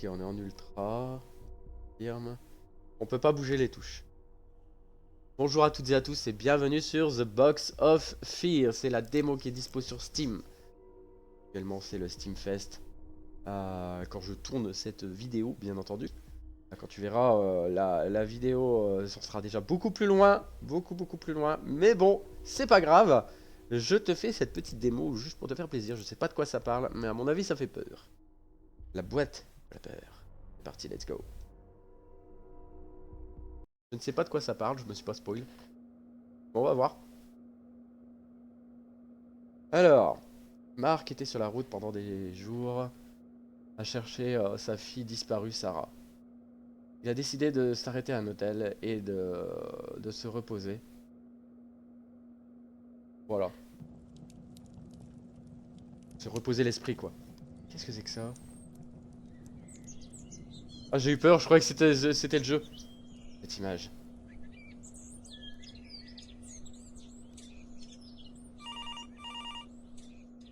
Ok, on est en ultra. Firme. On peut pas bouger les touches. Bonjour à toutes et à tous et bienvenue sur The Box of Fear. C'est la démo qui est dispo sur Steam. Actuellement, c'est le Steam Fest. Quand je tourne cette vidéo, bien entendu. Quand tu verras la vidéo, ça sera déjà beaucoup plus loin. Beaucoup plus loin. Mais bon, c'est pas grave. Je te fais cette petite démo juste pour te faire plaisir. Je sais pas de quoi ça parle, mais à mon avis, ça fait peur. La boîte de la peur. C'est parti, let's go. Je ne sais pas de quoi ça parle, je me suis pas spoil. Bon, on va voir. Alors, Marc était sur la route pendant des jours à chercher sa fille disparue, Sarah. Il a décidé de s'arrêter à un hôtel et de se reposer. Voilà. Se reposer l'esprit, quoi. Qu'est-ce que c'est que ça? Ah, j'ai eu peur, je croyais que c'était le jeu. Cette image.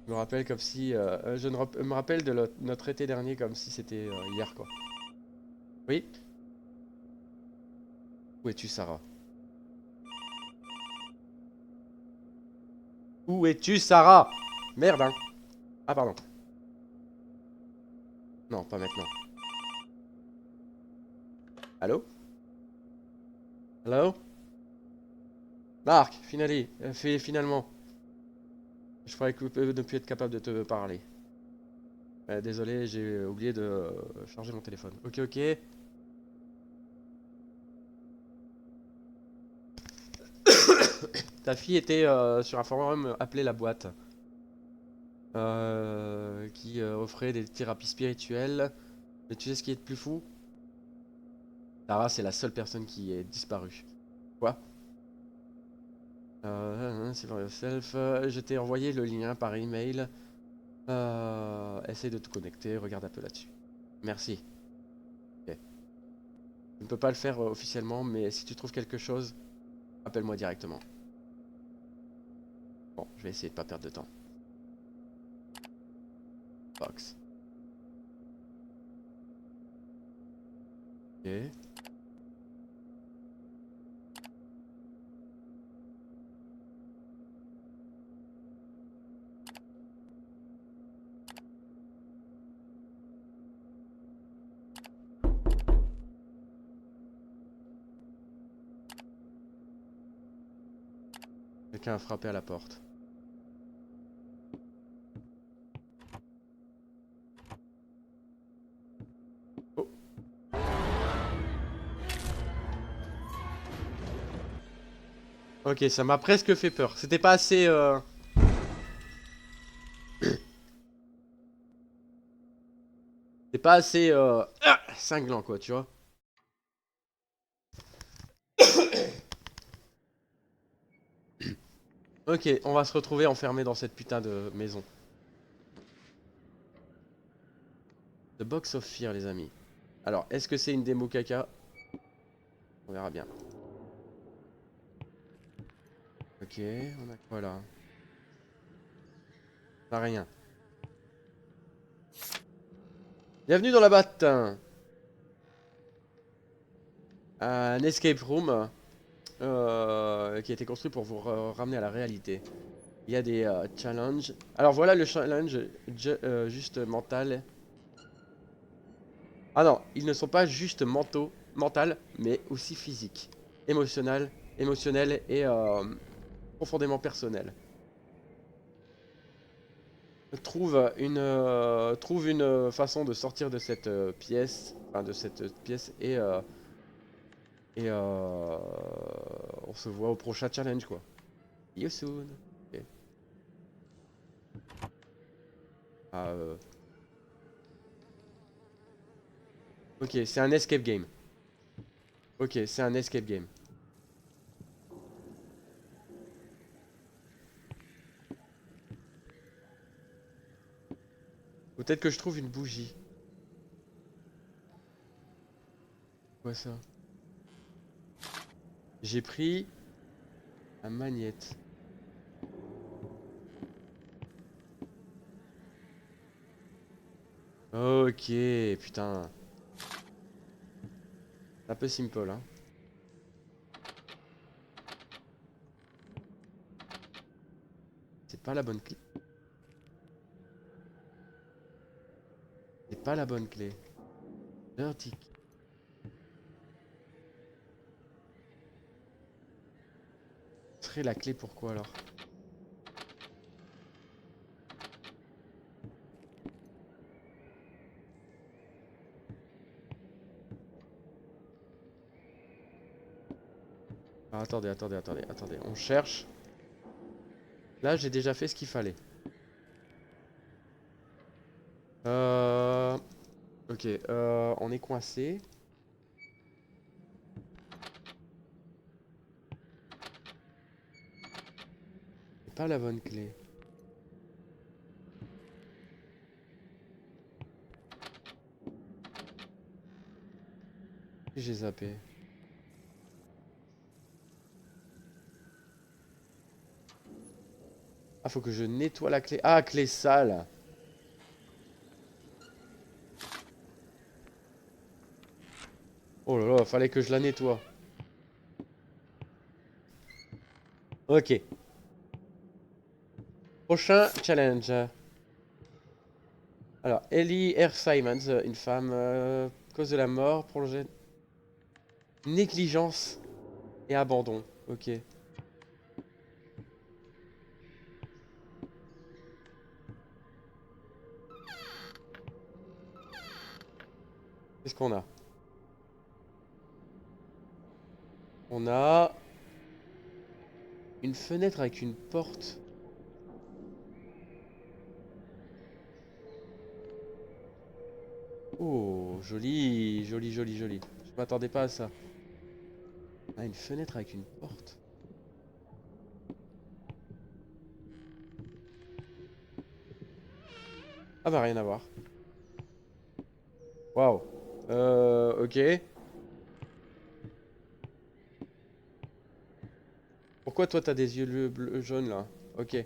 Je me rappelle comme si... me rappelle de notre été dernier comme si c'était hier, quoi. Oui? Où es-tu, Sarah? Où es-tu, Sarah? Merde, hein. Ah, pardon. Non, pas maintenant. Allô? Hello? Marc, finalement. Je croyais que ne plus être capable de te parler. Désolé, j'ai oublié de charger mon téléphone. Ok, ok. Ta fille était sur un forum appelé La Boîte, qui offrait des thérapies spirituelles. Mais tu sais ce qui est le plus fou? Tara, c'est la seule personne qui est disparue. Quoi? C'est for yourself. Je t'ai envoyé le lien par email. Essaye de te connecter, regarde un peu là-dessus. Merci. Ok. Je ne peux pas le faire officiellement, mais si tu trouves quelque chose, appelle-moi directement. Bon, je vais essayer de pas perdre de temps. Box. Ok. Quelqu'un a frappé à la porte. Oh. Ok, ça m'a presque fait peur. C'était pas assez... C'est pas assez cinglant, quoi, tu vois. Ok, on va se retrouver enfermé dans cette putain de maison. The Box of Fear, les amis. Alors, est-ce que c'est une démo caca? On verra bien. Ok, on a quoi là? On a rien. Bienvenue dans la batte. Un escape room qui a été construit pour vous ramener à la réalité. Il y a des challenges. Alors voilà le challenge juste mental. Ah non, ils ne sont pas juste mental, mais aussi physiques, émotionnels et profondément personnels. Trouve une façon de sortir de cette pièce, enfin de cette pièce et on se voit au prochain challenge quoi. See you soon. Ok, Ah, ok, c'est un escape game. Ok, c'est un escape game. Peut-être que je trouve une bougie. Quoi ça? J'ai pris un magnète. Ok, putain. peu simple, hein. C'est pas la bonne clé. C'est pas la bonne clé. Vertic. Ce serait la clé pour quoi alors? Ah, attendez. On cherche. Là, j'ai déjà fait ce qu'il fallait. Ok, on est coincé. C'est pas la bonne clé. J'ai zappé. Ah, faut que je nettoie la clé. Ah, clé sale. Oh là là, fallait que je la nettoie. Ok. Prochain challenge. Alors, Ellie R. Simons, une femme, cause de la mort, projet. Négligence et abandon. Ok. Qu'est-ce qu'on a? On a une fenêtre avec une porte. Oh, joli, joli. Je m'attendais pas à ça. Ah, une fenêtre avec une porte. Ah bah rien à voir. Waouh. Ok. Pourquoi toi t'as des yeux bleus, jaunes là? Ok.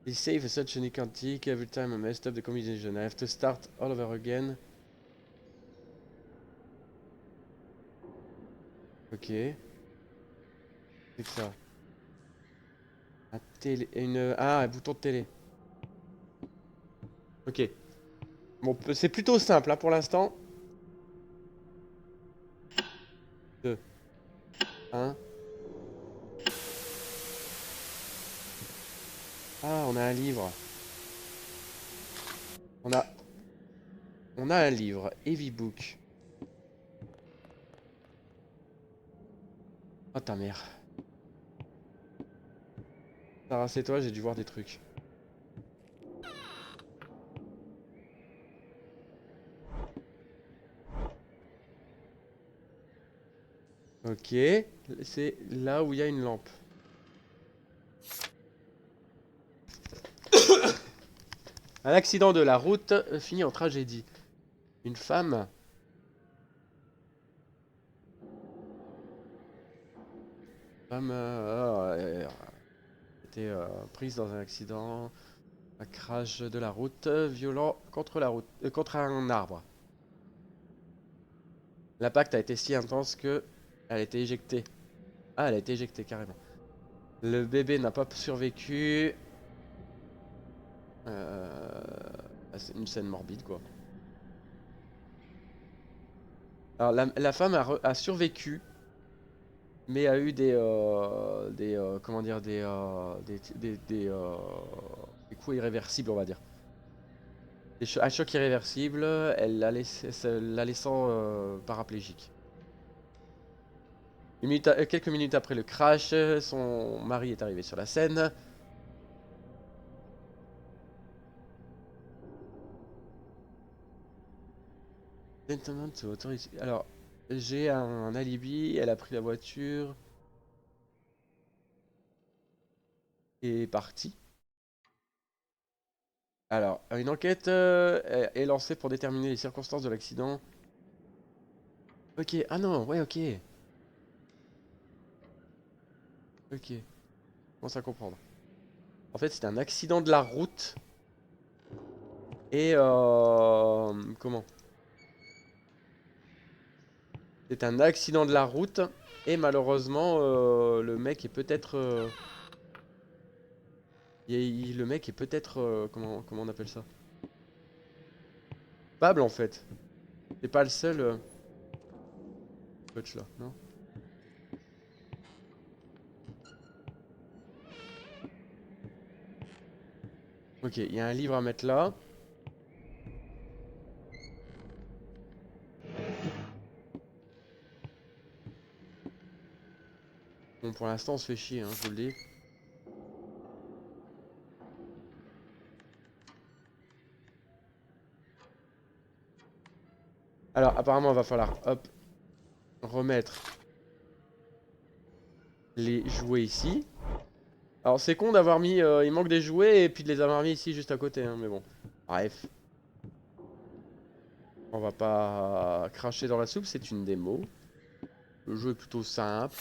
They save such unique antique every time I messed up the combination. I have to start all over again. Ok. C'est que ça. Un télé. Ah, un bouton de télé. Ok. Bon, c'est plutôt simple hein, pour l'instant. 2, 1. Ah, on a un livre. On a, on a un livre. Heavy Book. Oh ta mère. Sarah, c'est toi, j'ai dû voir des trucs. Ok. C'est là où il y a une lampe. Un accident de la route finit en tragédie. Une femme. Femme était prise dans un accident. Un crash de la route violent contre la route, contre un arbre. L'impact a été si intense que elle a été éjectée. Ah, elle a été éjectée carrément. Le bébé n'a pas survécu. C'est une scène morbide quoi. Alors la femme a survécu, mais a eu comment dire, des coups irréversibles on va dire. Un choc irréversible, elle la laissant paraplégique. Quelques minutes après le crash, son mari est arrivé sur la scène. Gentleman to authority. Alors, j'ai un alibi, elle a pris la voiture et est partie. Alors, une enquête est lancée pour déterminer les circonstances de l'accident. Ok, ah non, ouais, ok. Ok, commence à comprendre. En fait, c'était un accident de la route. Et comment? C'est un accident de la route. Et malheureusement, le mec est peut-être... le mec est peut-être... comment on appelle ça? Coupable en fait. C'est pas le seul... coach là, non? Ok, il y a un livre à mettre là. Bon, pour l'instant, on se fait chier, hein, je vous le dis. Alors, apparemment, il va falloir, hop, remettre les jouets ici. Alors, c'est con d'avoir mis... il manque des jouets et puis de les avoir mis ici juste à côté, hein, mais bon. Bref. On va pas cracher dans la soupe, c'est une démo. Le jeu est plutôt simple.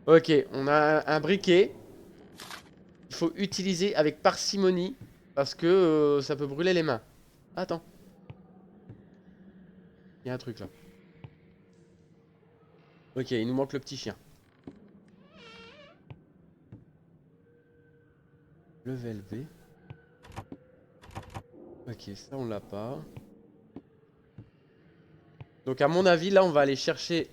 Ok, on a un briquet. Il faut utiliser avec parcimonie parce que ça peut brûler les mains. Attends. Il y a un truc là. Ok, il nous manque le petit chien. Level B. Ok, ça on l'a pas. Donc à mon avis, là on va aller chercher...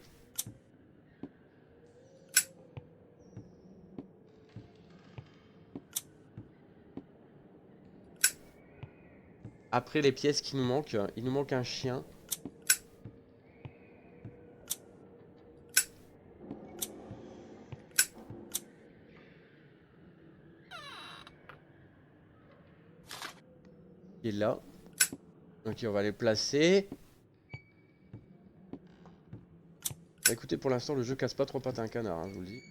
Après les pièces qui nous manquent, il nous manque un chien. Qui est là. Ok, on va les placer. Bah, écoutez, pour l'instant, le jeu casse pas trop pattes à un canard, hein, je vous le dis.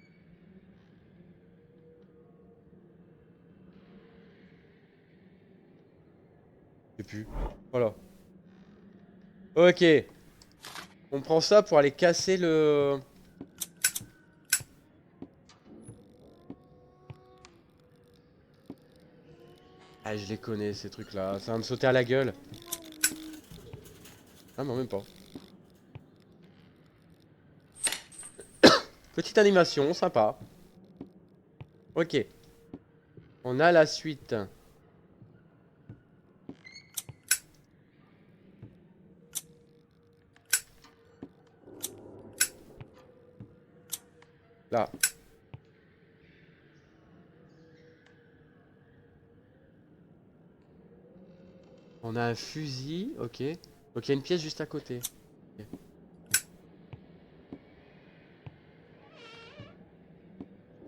Je sais plus. Voilà. Ok. On prend ça pour aller casser le... Ah, je les connais, ces trucs-là. Ça va me sauter à la gueule. Ah, non, même pas. Petite animation, sympa. Ok. On a la suite. Là. On a un fusil, ok. Donc il y a une pièce juste à côté. Ok.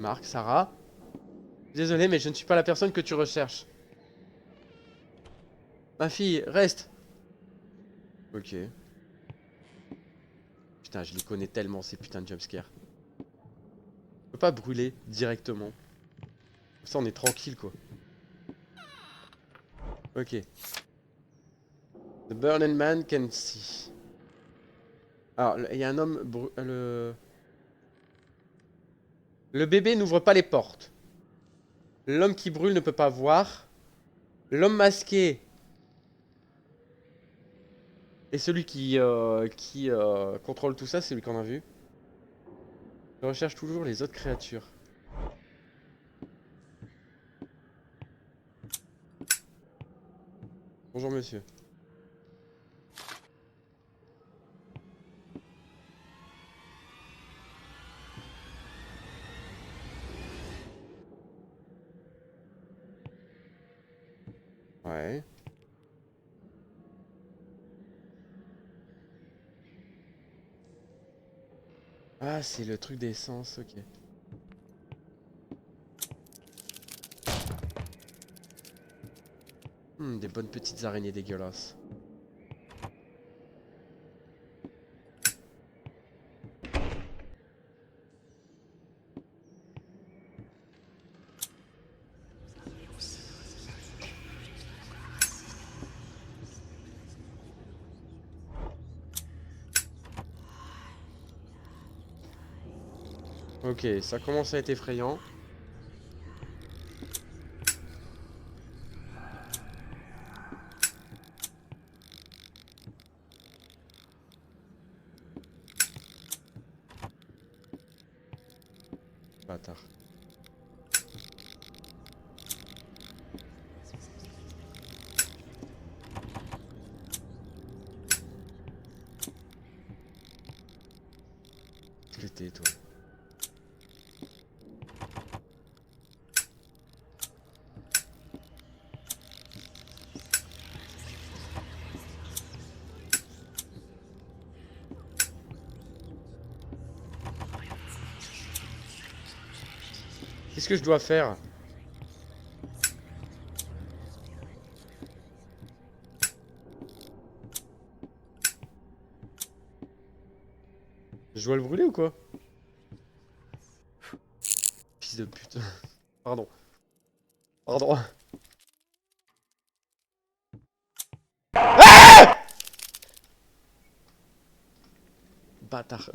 Marc, Sarah. Désolé, mais je ne suis pas la personne que tu recherches. Ma fille, reste. Ok. Putain, je les connais tellement, ces putains de jumpscares. Je peux pas brûler directement. Comme ça, on est tranquille, quoi. Ok. The burning man can see. Alors, il y a un homme... Le bébé n'ouvre pas les portes. L'homme qui brûle ne peut pas voir. L'homme masqué est celui qui contrôle tout ça, c'est lui qu'on a vu. Je recherche toujours les autres créatures. Bonjour monsieur. Ouais. Ah, c'est le truc d'essence, ok. Des bonnes petites araignées dégueulasses. Ok, ça commence à être effrayant. bâtard. Qu'est-ce que t'es, toi? Qu'est-ce que je dois faire? Je dois le brûler ou quoi? Fils de pute. Pardon. Pardon. Bâtard.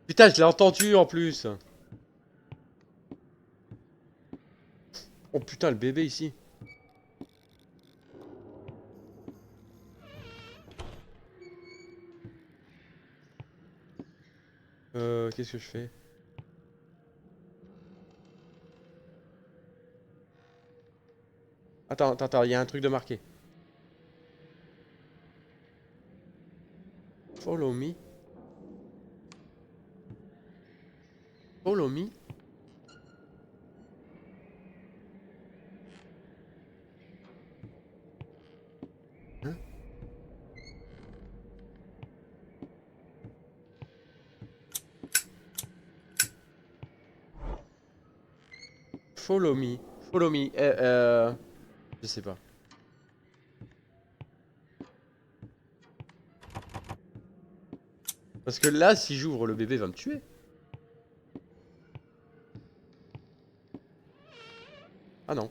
Putain, je l'ai entendu en plus. Oh putain, le bébé ici. Qu'est-ce que je fais? Attends, il y a un truc de marqué. Follow me. Follow me. Hein? Follow me. Follow me. Je sais pas. Parce que là, si j'ouvre, le bébé va me tuer. Ah non.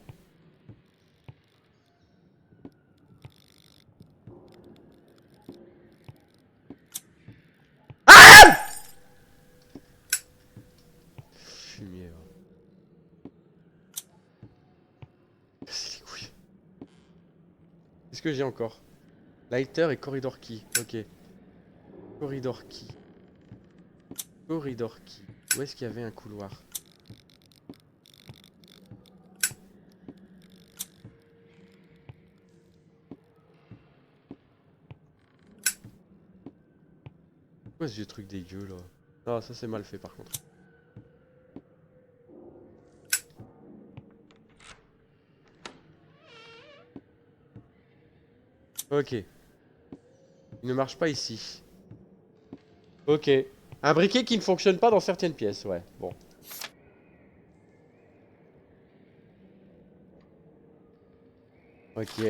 Fumier. Casse les couilles. Qu'est-ce que j'ai encore? Lighter et corridor key. Ok. Corridor key. Corridor key. Où est-ce qu'il y avait un couloir? Quoi ce vieux truc dégueu là? Ah, ça c'est mal fait par contre. Ok. Il ne marche pas ici. Ok. Un briquet qui ne fonctionne pas dans certaines pièces, ouais. Bon. Ok.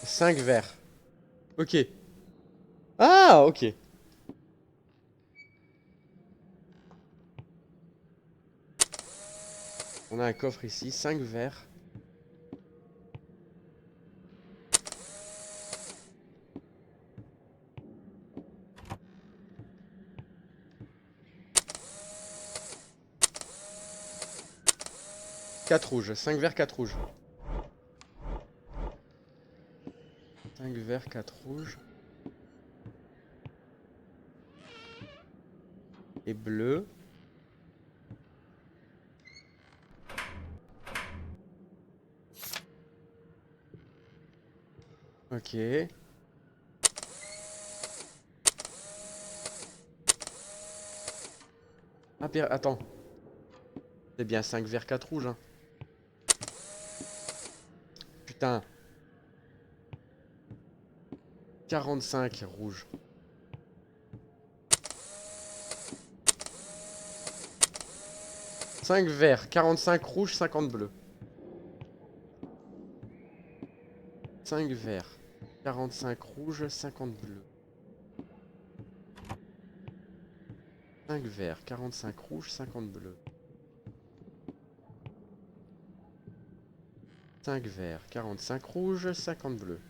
5 verres. Ok. Ah, ok. On a un coffre ici. 5 verres. Quatre rouges. 5 verres, 4 rouges. 5 verres, 4 rouges. Et bleu. Ok. Ah, Pierre, attends. C'est bien 5 verres, 4 rouges, hein. Putain. 45 rouges. 5 verts, 45 rouges, 50 bleus. 5 verts, 45 rouges, 50 bleus. 5 verts, 45 rouges, 50 bleus. 5 verts, 45 rouges, 50 bleus.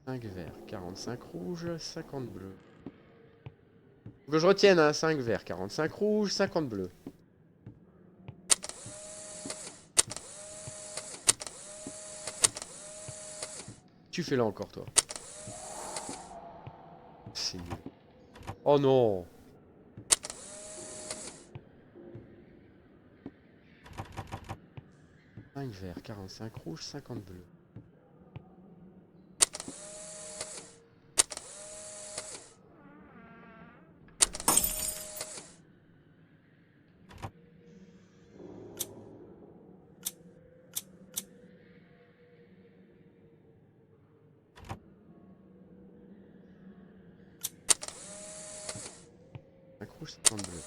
5 verts, 45 rouges, 50 bleus. Faut que je retienne, hein, 5 verts, 45 rouges, 50 bleus. tu fais là encore, toi? C'est nul. Oh non! 5 verts, 45 rouges, 50 bleus. Rouge, 50 bleus.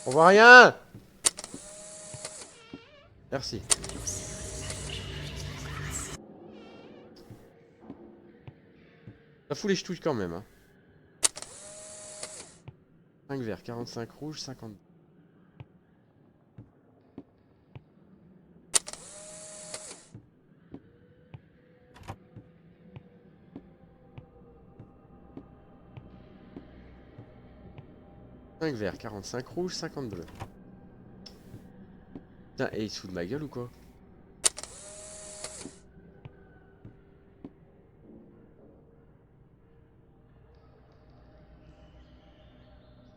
On voit rien! Merci. Ça fout les ch'touilles quand même. Hein. 5 verts, 45 rouges, 50. 5 verts, 45 rouges, 50 bleus. Putain, et il se fout de ma gueule ou quoi?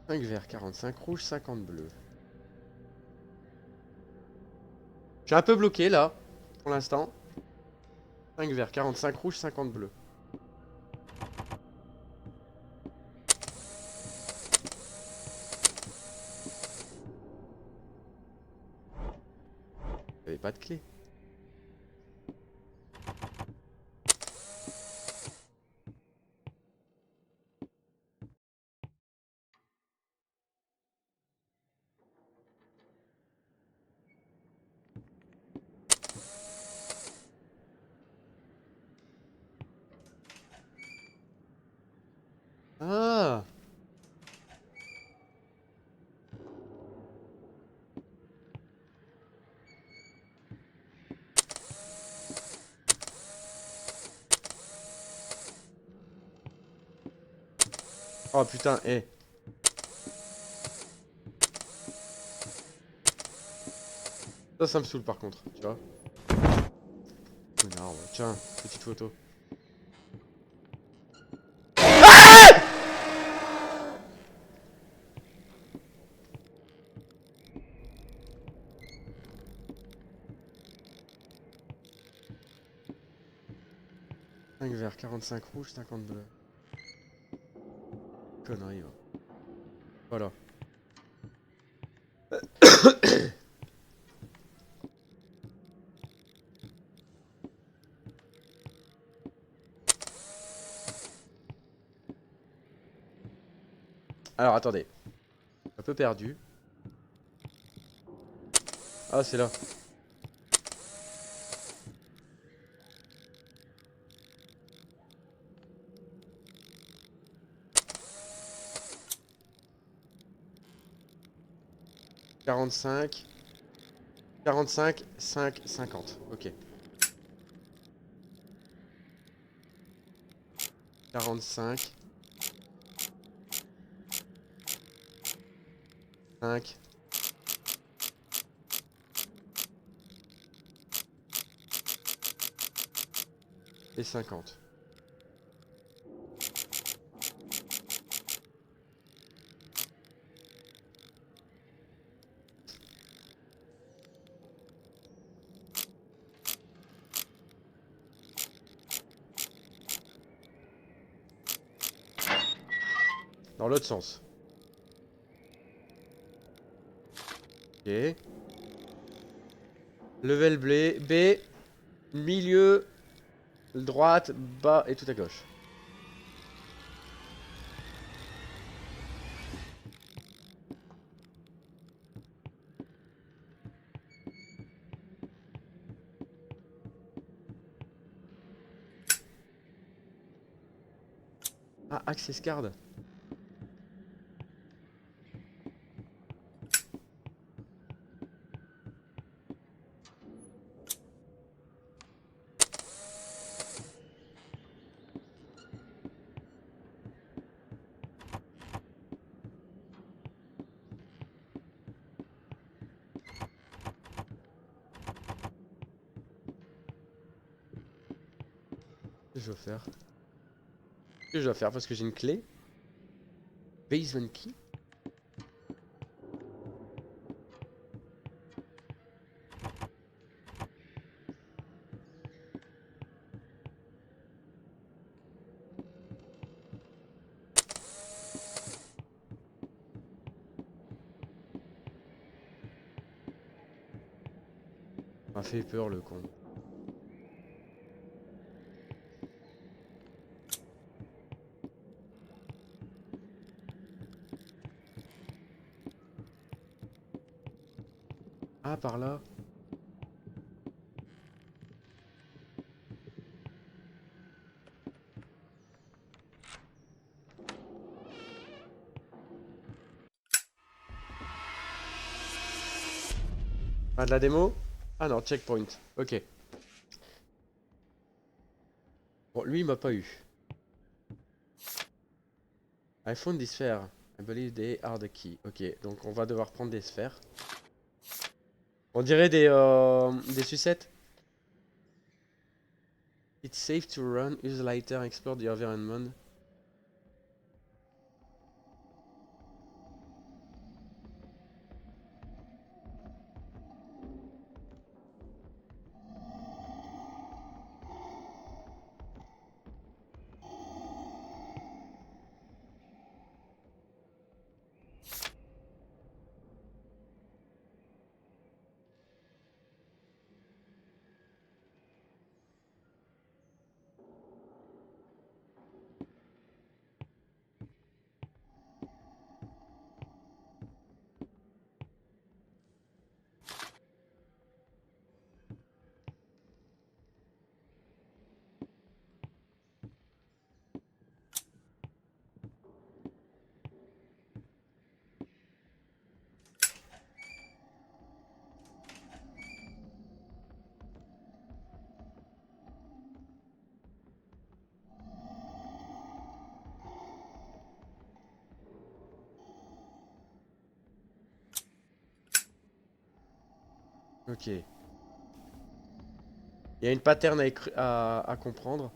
Cinq verts, 45 rouges, 50 bleus. Je suis un peu bloqué là, pour l'instant. 5 verts, 45 rouges, 50 bleus. Il n'y avait pas de clé. Ah! Oh putain, eh. Ça me saoule par contre, tu vois. Connard, ouais. Tiens, petite photo. 5 verts, 45 rouges, 50 bleus. Connerie, ouais. Voilà. Alors attendez. Un peu perdu. Ah, c'est là. « 45, 45, 5, 50. Ok. 45, 5. Et 50. Dans l'autre sens. Ok. Level B. Milieu. Droite, bas et tout à gauche. Ah, access card. Qu'est-ce que je dois faire? Qu'est-ce que je dois faire parce que j'ai une clé? Basement key? Ça m'a fait peur le con. Ah, par là. Ah, de la démo? Ah non, checkpoint. Ok. Bon, lui, il m'a pas eu. I found this sphere. I believe they are the key. Ok, donc on va devoir prendre des sphères. On dirait des sucettes. It's safe to run, use the lighter, explore the environment. Ok. Il y a une pattern à comprendre.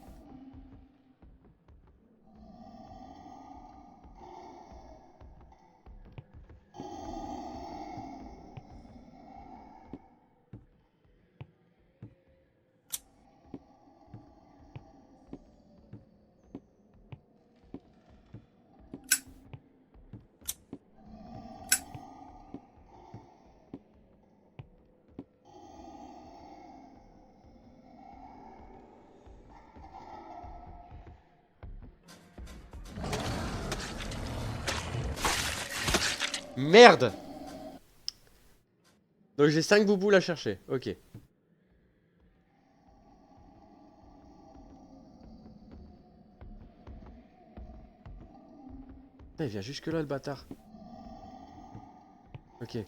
Merde! Donc j'ai 5 bouboules à chercher. Ok. Putain, il vient jusque là le bâtard. Ok.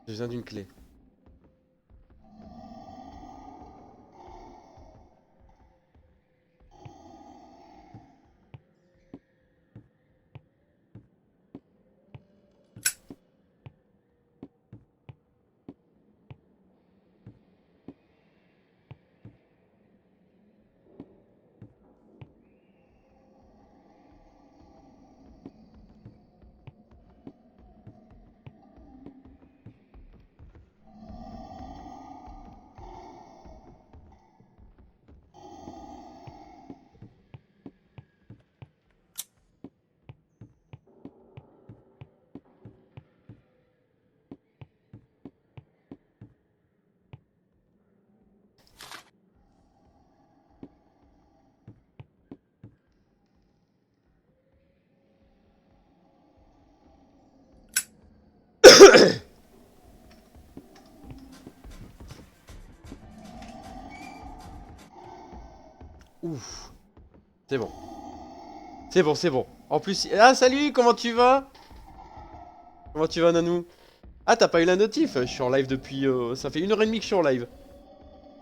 J'ai besoin d'une clé. Ouf. C'est bon. C'est bon, c'est bon. En plus... Ah, salut, comment tu vas? Comment tu vas, Nanou? Ah, t'as pas eu la notif? Je suis en live depuis... ça fait 1h30 que je suis en live.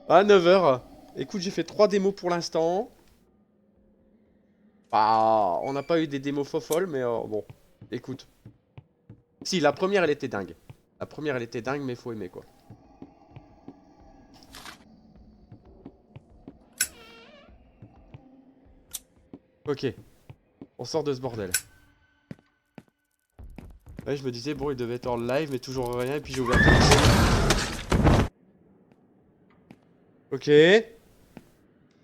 Ah, 9h. Écoute, j'ai fait 3 démos pour l'instant. Bah, on n'a pas eu des démos folles, mais bon. Écoute. Si, la première, elle était dingue. La première, elle était dingue, mais faut aimer, quoi. Ok. On sort de ce bordel. Ouais, je me disais, bon, il devait être en live, mais toujours rien, et puis j'ai ouvert le téléphone. Ok.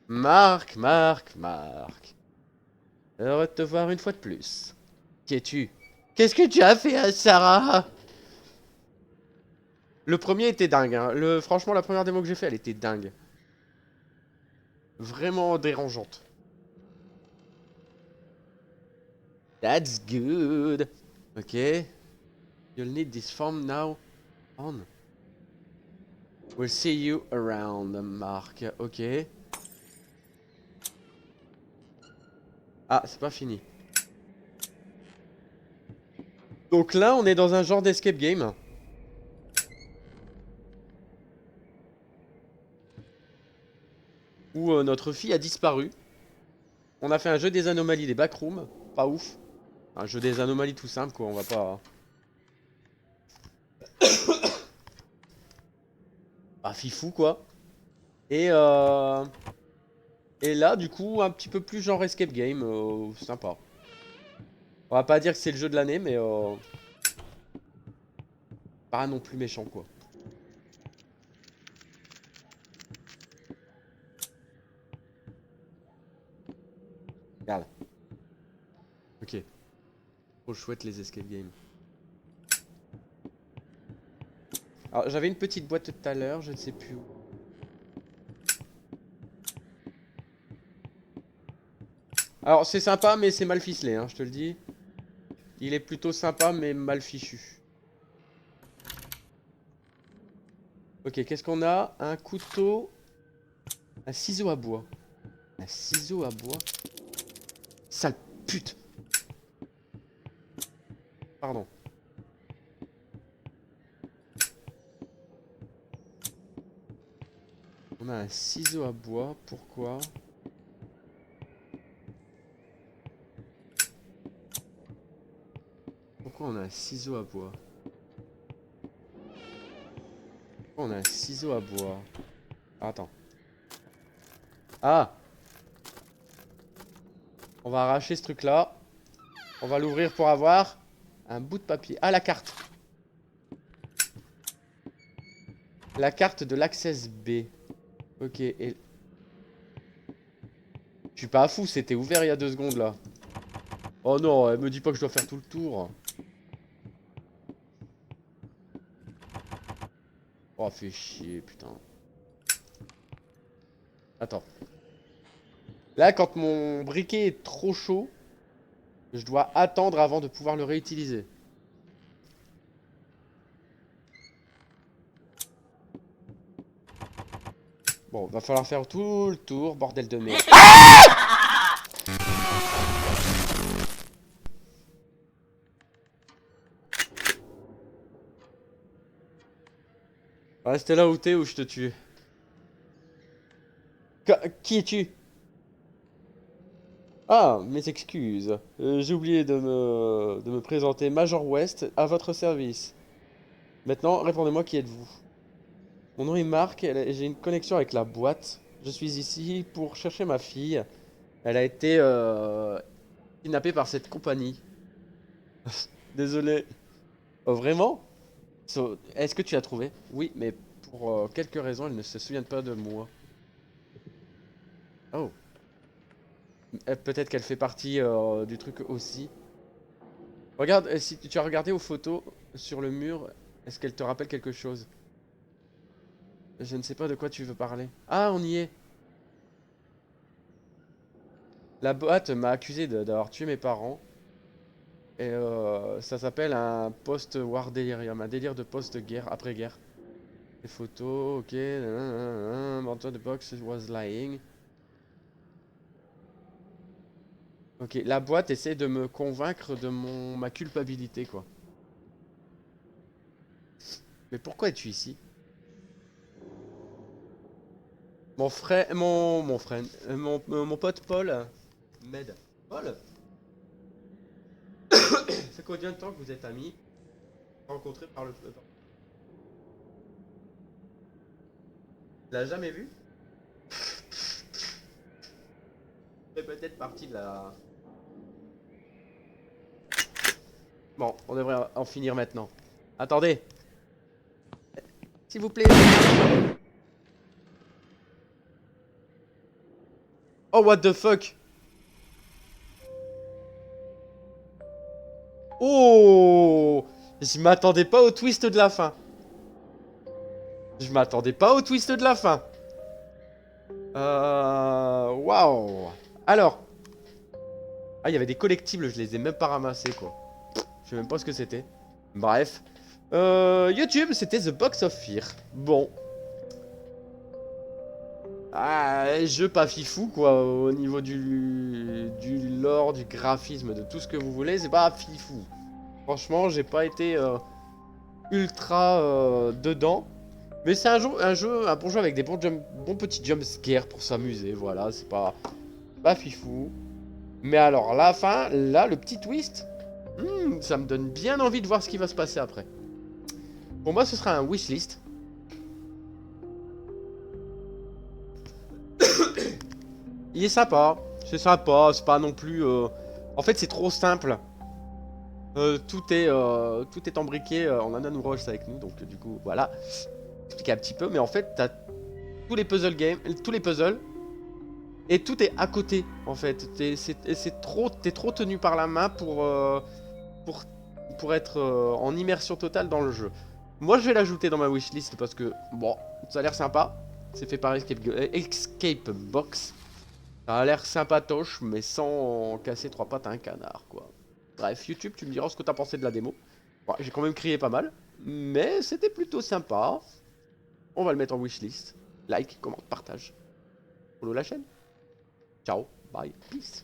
Marc. Heureux de te voir une fois de plus. Qui es-tu? Qu'est-ce que tu as fait à Sarah? Le premier était dingue, hein. Franchement, la première démo que j'ai fait, elle était dingue. Vraiment dérangeante. That's good. Ok. You'll need this form now on. We'll see you around, Marc. Ok. Ah, c'est pas fini. Donc là, on est dans un genre d'escape game. Où notre fille a disparu. On a fait un jeu des anomalies des backrooms. Pas ouf. Un jeu des anomalies tout simple, quoi. On va pas... Ah, fifou, quoi. Et Et là, du coup, un petit peu plus genre escape game. Sympa. On va pas dire que c'est le jeu de l'année, mais... pas non plus méchant, quoi. Regarde. Ok. Trop chouette les escape games. Alors, j'avais une petite boîte tout à l'heure, je ne sais plus où. Alors, c'est sympa, mais c'est mal ficelé, hein, je te le dis. Il est plutôt sympa, mais mal fichu. Ok, qu'est-ce qu'on a? Un couteau. Un ciseau à bois. Un ciseau à bois. Sale pute. Pardon. On a un ciseau à bois, pourquoi? Pourquoi on a un ciseau à bois? Pourquoi on a un ciseau à bois? Attends. Ah! On va arracher ce truc-là. On va l'ouvrir pour avoir un bout de papier. Ah, la carte. La carte de l'Access B. Ok, et... Je suis pas fou, c'était ouvert il y a 2 secondes, là. Oh non, elle me dit pas que je dois faire tout le tour. Oh, fait chier, putain. Attends. Là, quand mon briquet est trop chaud, je dois attendre avant de pouvoir le réutiliser. Bon, va falloir faire tout le tour, bordel de merde. Reste là où t'es ou je te tue. Qui es-tu? Ah, mes excuses. J'ai oublié de me présenter. Major West, à votre service. Maintenant, répondez-moi qui êtes-vous? Mon nom est Marc, j'ai une connexion avec la boîte. Je suis ici pour chercher ma fille. Elle a été kidnappée par cette compagnie. Désolé. Oh, vraiment? Est-ce que tu l'as trouvée? Oui, mais pour quelques raisons, elle ne se souvient pas de moi. Oh. Peut-être qu'elle fait partie du truc aussi. Regarde, si tu as regardé aux photos sur le mur, est-ce qu'elle te rappelle quelque chose? Je ne sais pas de quoi tu veux parler. Ah, on y est. La boîte m'a accusé d'avoir tué mes parents. Et ça s'appelle un post-war delirium, un délire de post-guerre, après-guerre. Les photos, ok. Mentor the box was lying. Ok, la boîte essaie de me convaincre de ma culpabilité, quoi. Mais pourquoi es-tu ici? Mon frère, mon frère, mon pote Paul m'aide. Paul, c'est combien de temps que vous êtes amis, rencontrés par le... Tu l'as jamais vu? C'est peut-être partie de la... Bon, on devrait en finir maintenant. Attendez, s'il vous plaît. Oh, what the fuck? Oh! Je m'attendais pas au twist de la fin. Je m'attendais pas au twist de la fin. Waouh. Alors. Ah, il y avait des collectibles, je les ai même pas ramassés, quoi. Je sais même pas ce que c'était. Bref. YouTube, c'était The Box of Fear. Bon. Ah, jeu pas fifou, quoi. Au niveau du lore, du graphisme, de tout ce que vous voulez, c'est pas fifou. Franchement, j'ai pas été ultra dedans. Mais c'est un bon jeu avec des bons petits jumpscares pour s'amuser, voilà, c'est pas fifou. Mais alors, la fin, là, le petit twist, ça me donne bien envie de voir ce qui va se passer après. Pour moi, ce sera un wishlist. Il est sympa, c'est sympa, c'est pas non plus... En fait, c'est trop simple. Tout est embriqué, on a Nano Rolls avec nous, donc du coup, voilà. Expliquer un petit peu, mais en fait, t'as tous les puzzle games, tous les puzzles, et tout est à côté, en fait. T'es trop tenu par la main pour, pour être en immersion totale dans le jeu. Moi, je vais l'ajouter dans ma wishlist parce que, bon, ça a l'air sympa. C'est fait par Escape Box. Ça a l'air sympatoche, mais sans casser trois pattes à un canard, quoi. Bref, YouTube, tu me diras ce que t'as pensé de la démo. Bon, j'ai quand même crié pas mal, mais c'était plutôt sympa. On va le mettre en wishlist. Like, commente, partage. Follow la chaîne. Ciao, bye, peace.